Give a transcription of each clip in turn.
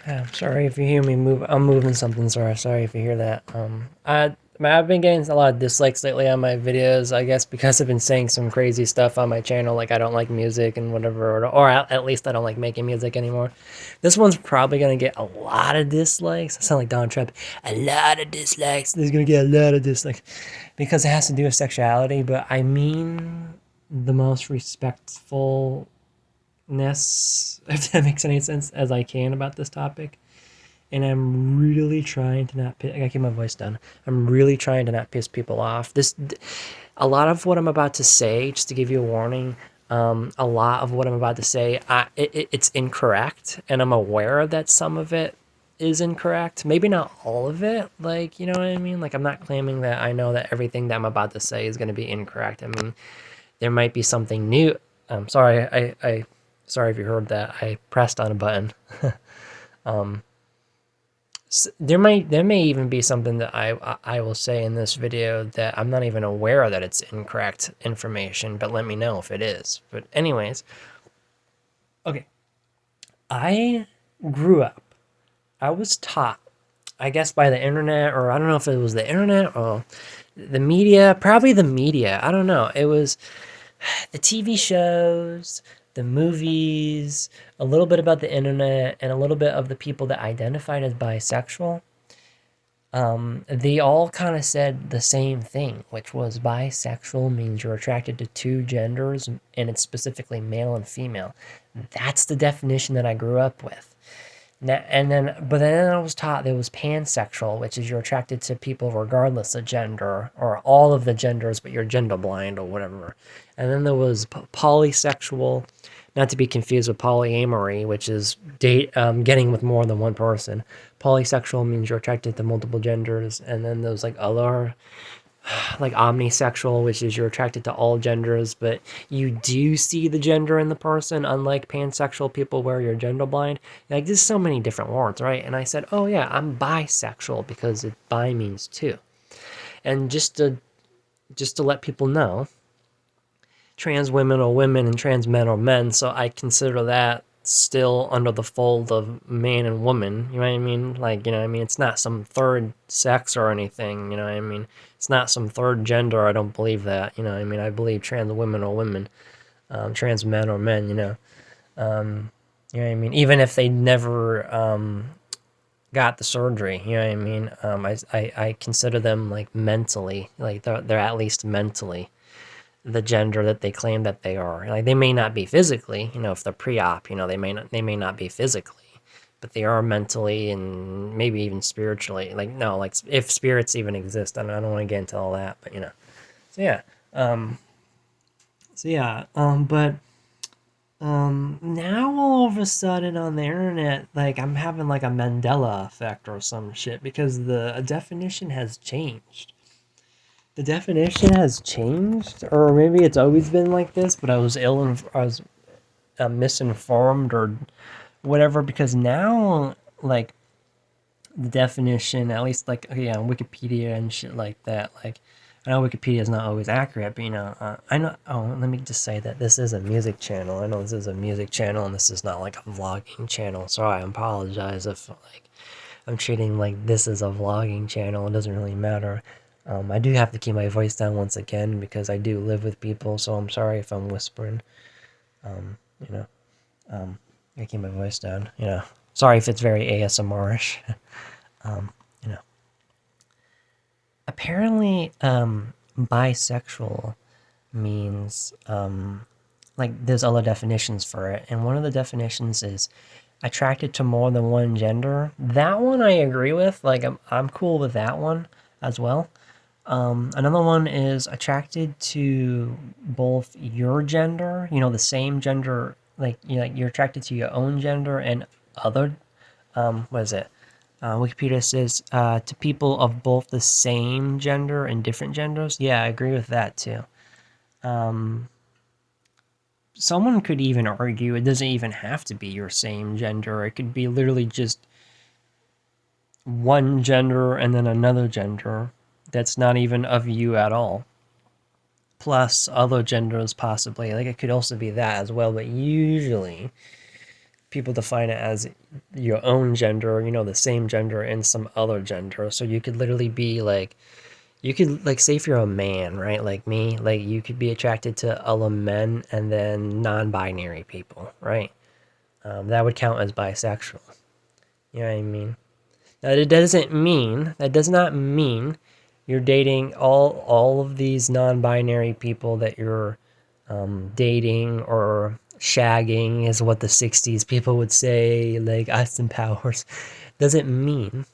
I'm sorry if you hear me move. I'm moving something. Sorry if you hear that. I've been getting a lot of dislikes lately on my videos. I guess because I've been saying some crazy stuff on my channel, like I don't like music and whatever, or at least I don't like making music anymore. This one's probably gonna get a lot of dislikes. I sound like Donald Trump. A lot of dislikes. There's gonna get a lot of dislikes because it has to do with sexuality. But I mean the most respectful ness, if that makes any sense, as I can about this topic. And I'm really trying to not. I gotta keep my voice down. I'm really trying to not piss people off. A lot of what I'm about to say, just to give you a warning, a lot of what I'm about to say, it's incorrect, and I'm aware that some of it is incorrect. Maybe not all of it. Like, you know what I mean? Like, I'm not claiming that I know that everything that I'm about to say is going to be incorrect. I mean, there might be something new. I'm sorry. Sorry if you heard that. I pressed on a button. There may even be something that I will say in this video that I'm not even aware that it's incorrect information, but let me know if it is. But anyways, okay. I grew up. I was taught, I guess by the internet, or I don't know if it was the internet or the media, probably the media. I don't know. It was the TV shows, the movies, a little bit about the internet, and a little bit of the people that identified as bisexual. They all kind of said the same thing, which was bisexual means you're attracted to two genders, and it's specifically male and female. That's the definition that I grew up with. But then I was taught there was pansexual, which is you're attracted to people regardless of gender or all of the genders, but you're gender blind or whatever. And then there was polysexual, not to be confused with polyamory, which is getting with more than one person. Polysexual means you're attracted to multiple genders, and then there's like other like omnisexual, which is you're attracted to all genders, but you do see the gender in the person, unlike pansexual people where you're gender blind. Like, there's so many different words, right? And I said, oh yeah, I'm bisexual because bi means two. And just to let people know, trans women are women and trans men are men, so I consider that still under the fold of man and woman, you know what I mean? Like, you know what I mean? It's not some third sex or anything, you know what I mean? It's not some third gender, I don't believe that, you know what I mean? I believe trans women are women, trans men are men, you know? You know what I mean? Even if they never got the surgery, you know what I mean? I consider them like mentally, like they're at least mentally the gender that they claim that they are. Like, they may not be physically, you know, if they're pre-op, you know, they may not be physically, but they are mentally and maybe even spiritually. Like, no, like if spirits even exist, I don't want to get into all that, but you know. So yeah. But now all of a sudden on the internet, like I'm having like a Mandela effect or some shit because the definition has changed. The definition has changed, or maybe it's always been like this, but I was misinformed or whatever, because now, like, the definition, at least, like, okay, on Wikipedia and shit like that, like, I know Wikipedia is not always accurate, but, you know, I know, oh, let me just say that this is a music channel. I know this is a music channel, and this is not, like, a vlogging channel, so I apologize if, like, I'm treating, like, this as a vlogging channel. It doesn't really matter. I do have to keep my voice down once again because I do live with people, so I'm sorry if I'm whispering. You know, I keep my voice down. You know, sorry if it's very ASMR-ish. You know, apparently, bisexual means like there's other definitions for it, and one of the definitions is attracted to more than one gender. That one I agree with. Like, I'm cool with that one as well. Another one is attracted to both your gender, you know, the same gender, like, you know, like you're attracted to your own gender and other, what is it? Wikipedia says, to people of both the same gender and different genders. Yeah, I agree with that too. Someone could even argue it doesn't even have to be your same gender. It could be literally just one gender and then another gender that's not even of you at all, plus other genders possibly. Like, it could also be that as well, but usually people define it as your own gender, the same gender in some other gender. So you could literally be like, you could like say if you're a man, right? Like me, like you could be attracted to other men and then non-binary people, right? That would count as bisexual. You know what I mean? Now that does not mean you're dating all of these non-binary people that you're dating or shagging is what the 60s people would say, like Austin Powers. Doesn't mean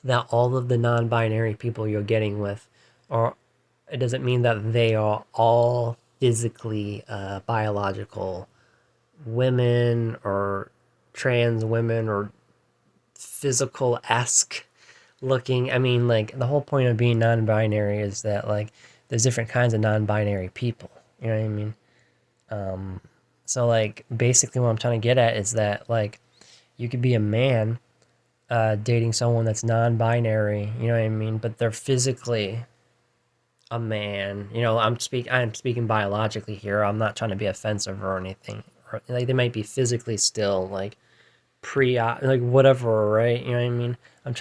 that all of the non-binary people you're getting with are, it doesn't mean that they are all physically biological women or trans women or physical-esque looking. I mean, like, the whole point of being non-binary is that, like, there's different kinds of non-binary people. You know what I mean? So, like, basically what I'm trying to get at is that, like, you could be a man dating someone that's non-binary, you know what I mean? But they're physically a man. I'm speaking biologically here. I'm not trying to be offensive or anything. Like, they might be physically still, like, like, whatever, right? You know what I mean? I'm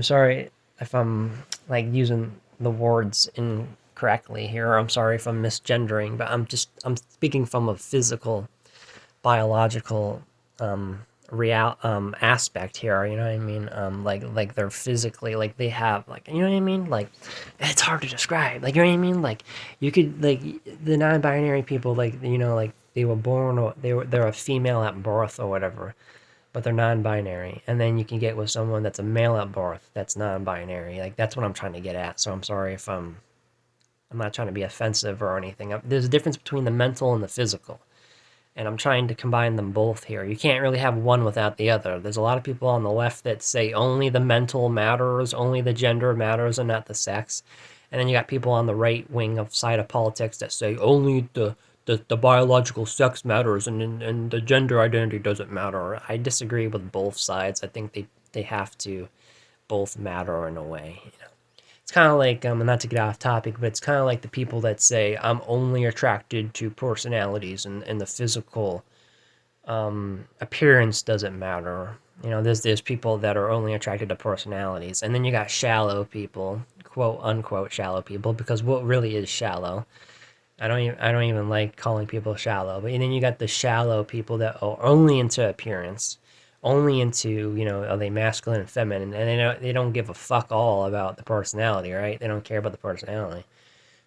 sorry if I'm like using the words incorrectly here. I'm sorry if I'm misgendering, but I'm speaking from a physical, biological aspect here. You know what I mean? Like they're physically, like they have, like, you know what I mean? Like, it's hard to describe. Like, you know what I mean? Like, you could, like, the non-binary people, like, like they were born, or they're a female at birth or whatever, but they're non-binary. And then you can get with someone that's a male at birth that's non-binary. Like, that's what I'm trying to get at. So I'm sorry if I'm not trying to be offensive or anything. There's a difference between the mental and the physical, and I'm trying to combine them both here. You can't really have one without the other. There's a lot of people on the left that say only the mental matters, only the gender matters, and not the sex. And then you got people on the right wing of side of politics that say only the biological sex matters, and the gender identity doesn't matter. I disagree with both sides. I think they have to both matter in a way. It's kind of like, not to get off topic, but it's kind of like the people that say I'm only attracted to personalities, and the physical appearance doesn't matter. There's people that are only attracted to personalities, and then you got shallow people, quote unquote shallow people, because what really is shallow? I don't even like calling people shallow, but then you got the shallow people that are only into appearance, only into, are they masculine and feminine, and they don't give a fuck all about the personality, right? They don't care about the personality.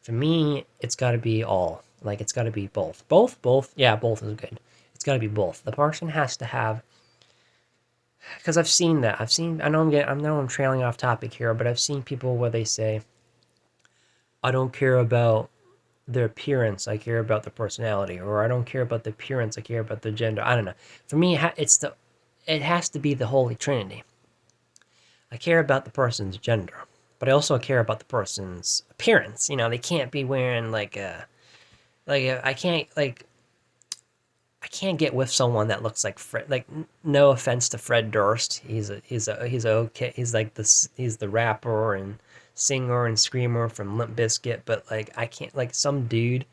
For me, it's got to be all. Like, it's got to be both. Both. Yeah, both is good. It's got to be both. The person has to have, because I've seen that. I know I'm trailing off topic here, but I've seen people where they say, I don't care about their appearance, I care about the personality, or I don't care about the appearance, I care about the gender. I don't know. For me, it has to be the Holy Trinity. I care about the person's gender, but I also care about the person's appearance. They can't be wearing I can't get with someone that looks like Fred. Like, no offense to Fred Durst, he's okay. He's like this. He's the rapper and singer and screamer from Limp Bizkit. But, like, I can't, like, some dude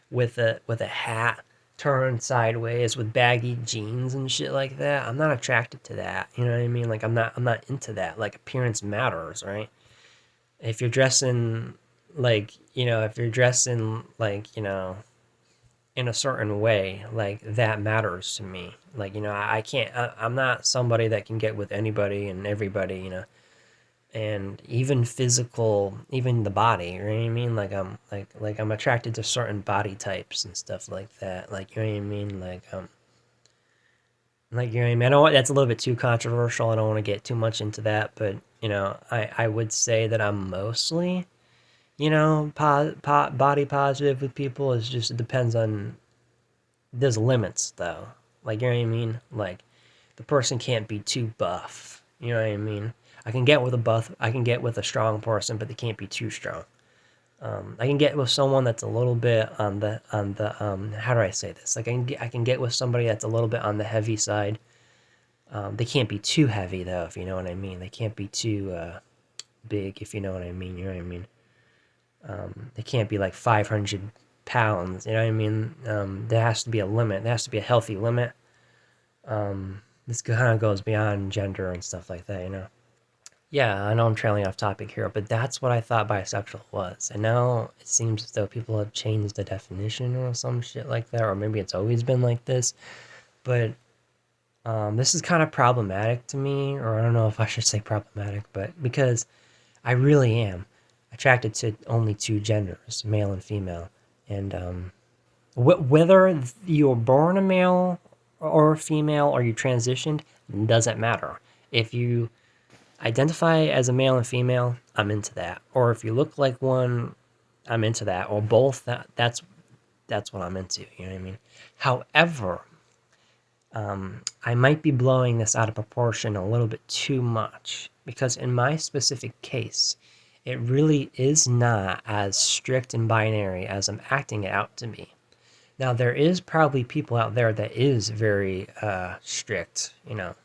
with a hat turned sideways with baggy jeans and shit like that. I'm not attracted to that. You know what I mean? Like, I'm not into that. Like, appearance matters, right? If you're dressing if you're dressing in a certain way, like, that matters to me. Like, I can't, I'm not somebody that can get with anybody and everybody, and even physical, even the body, you know what I mean? Like I'm attracted to certain body types and stuff like that. Like, you know what I mean? Like, you know what I mean? I know that's a little bit too controversial. I don't want to get too much into that, but, I would say that I'm mostly, body positive with people. It depends on, there's limits though. Like, you know what I mean? Like, the person can't be too buff. You know what I mean? I can get with a strong person, but they can't be too strong. I can get with someone that's a little bit on the how do I say this? Like, I can get with somebody that's a little bit on the heavy side. They can't be too heavy though, if you know what I mean. They can't be too big, if you know what I mean. You know what I mean? They can't be like 500 pounds. You know what I mean? There has to be a limit. There has to be a healthy limit. This kind of goes beyond gender and stuff like that, you know. Yeah, I know I'm trailing off topic here, but that's what I thought bisexual was. And now it seems as though people have changed the definition or some shit like that, or maybe it's always been like this. But this is kind of problematic to me, or I don't know if I should say problematic, but because I really am attracted to only two genders, male and female. And whether you're born a male or a female or you transitioned doesn't matter. If you identify as a male and female, I'm into that. Or if you look like one, I'm into that. Or both. That's what I'm into. You know what I mean? However, I might be blowing this out of proportion a little bit too much because in my specific case, it really is not as strict and binary as I'm acting it out to be. Now there is probably people out there that is very strict, you know.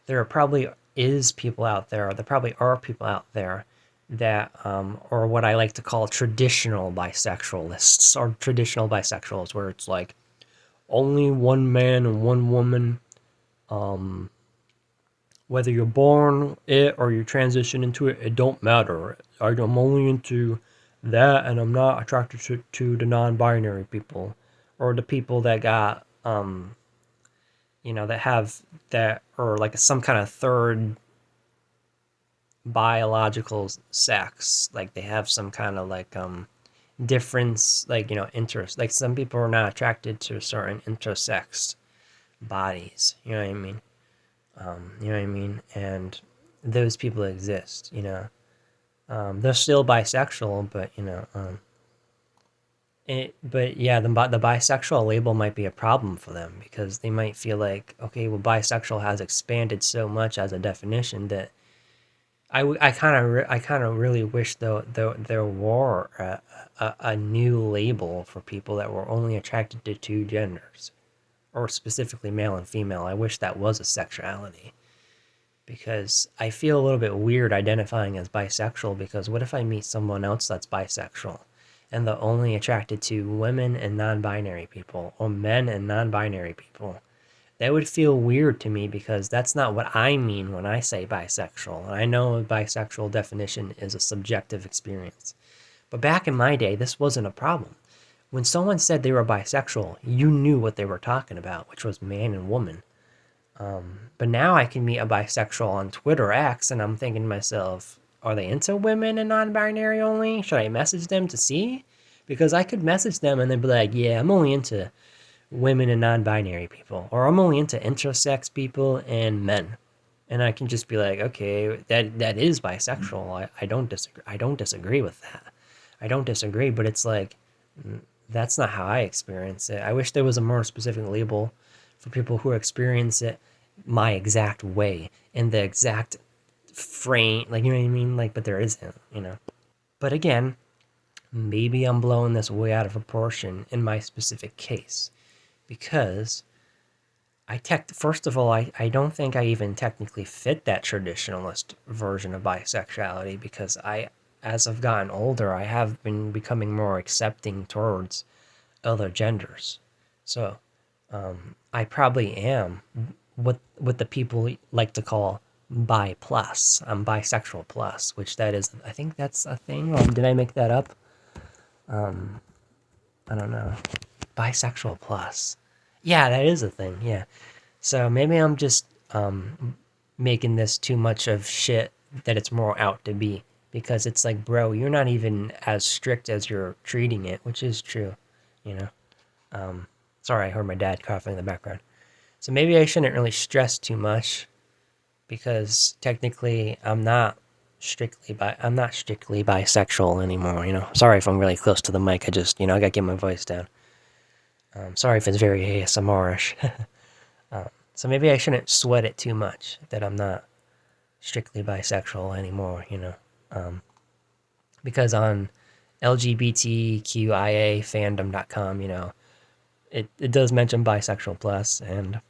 There are probably is people out there, or there probably are people out there that or what I like to call traditional bisexualists or traditional bisexuals, where it's like only one man and one woman, whether you're born it or you transition into it, it don't matter. I'm only into that, and I'm not attracted to the non-binary people or the people that got that have that or like some kind of third biological sex, like they have some kind of like difference, like interest. Like some people are not attracted to certain intersex bodies. You know what I mean? You know what I mean? And those people exist. They're still bisexual, but but yeah, the bisexual label might be a problem for them because they might feel like, okay, well, bisexual has expanded so much as a definition that I kind of really wish though there were a new label for people that were only attracted to two genders, or specifically male and female. I wish that was a sexuality, because I feel a little bit weird identifying as bisexual, because what if I meet someone else that's bisexual and they're only attracted to women and non-binary people, or men and non-binary people? That would feel weird to me because that's not what I mean when I say bisexual. And I know a bisexual definition is a subjective experience. But back in my day, this wasn't a problem. When someone said they were bisexual, you knew what they were talking about, which was man and woman. But now I can meet a bisexual on Twitter X, and I'm thinking to myself, are they into women and non-binary only? Should I message them to see? Because I could message them and they'd be like, yeah, I'm only into women and non-binary people, or I'm only into intersex people and men. And I can just be like, okay, that is bisexual. I don't disagree. I don't disagree with that. I don't disagree, but it's like that's not how I experience it. I wish there was a more specific label for people who experience it my exact way in the exact frame, like, you know what I mean? Like, but there isn't. But again, maybe I'm blowing this way out of proportion in my specific case, because first of all, I don't think I even technically fit that traditionalist version of bisexuality, because as I've gotten older, I have been becoming more accepting towards other genders. So I probably am what the people like to call bi plus. I'm bisexual plus, which that is, I think that's a thing. Did I make that up? I don't know. Bisexual plus. Yeah, that is a thing. Yeah. So maybe I'm just making this too much of shit that it's more out to be, because it's like, bro, you're not even as strict as you're treating it, which is true, you know. Sorry, I heard my dad coughing in the background. So maybe I shouldn't really stress too much, because technically I'm not strictly bisexual anymore. Sorry if I'm really close to the mic. I just, I gotta get my voice down. Sorry if it's very ASMR-ish. So maybe I shouldn't sweat it too much that I'm not strictly bisexual anymore. Because on LGBTQIAfandom.com, it does mention bisexual plus, and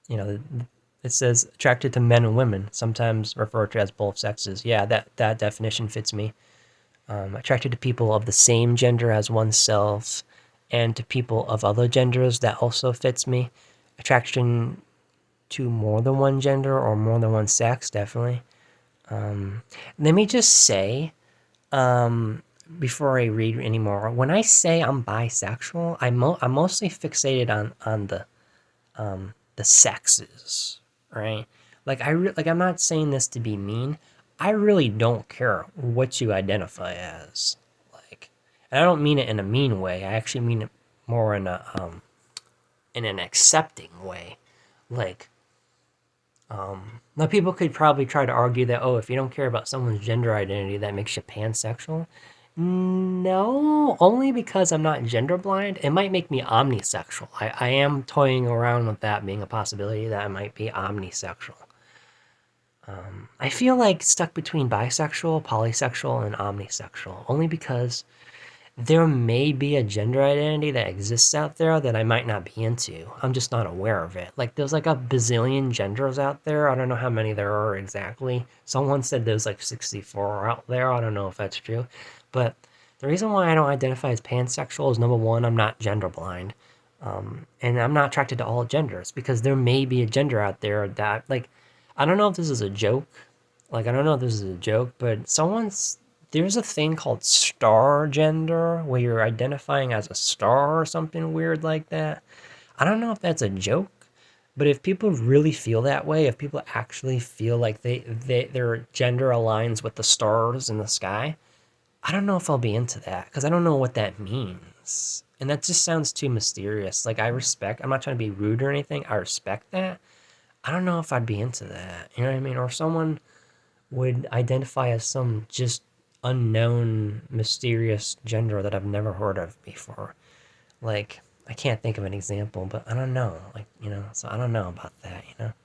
it says attracted to men and women, sometimes referred to as both sexes. Yeah, that definition fits me. Attracted to people of the same gender as oneself, and to people of other genders, that also fits me. attraction to more than one gender or more than one sex, definitely. Let me just say, before I read anymore, when I say I'm bisexual, I'm mostly fixated on the sexes, right? Like I'm not saying this to be mean. I really don't care what you identify as. Like, and I don't mean it in a mean way. I actually mean it more in an accepting way. Like, now people could probably try to argue that, oh, if you don't care about someone's gender identity, that makes you pansexual. No, only because I'm not gender blind. It might make me omnisexual. I am toying around with that being a possibility that I might be omnisexual. I feel like stuck between bisexual, polysexual, and omnisexual, only because there may be a gender identity that exists out there that I might not be into. I'm just not aware of it. Like there's like a bazillion genders out there. I don't know how many there are exactly. Someone said there's like 64 out there. I don't know if that's true. But the reason why I don't identify as pansexual is number one, I'm not gender blind. And I'm not attracted to all genders because there may be a gender out there that like I don't know if this is a joke. Like I don't know if this is a joke, but there's a thing called star gender where you're identifying as a star or something weird like that. I don't know if that's a joke, but if people really feel that way, if people actually feel like their gender aligns with the stars in the sky, I don't know if I'll be into that because I don't know what that means. And that just sounds too mysterious. Like I'm not trying to be rude or anything. I respect that. I don't know if I'd be into that. You know what I mean? Or if someone would identify as some just unknown, mysterious gender that I've never heard of before. Like, I can't think of an example, but I don't know. Like, so I don't know about that,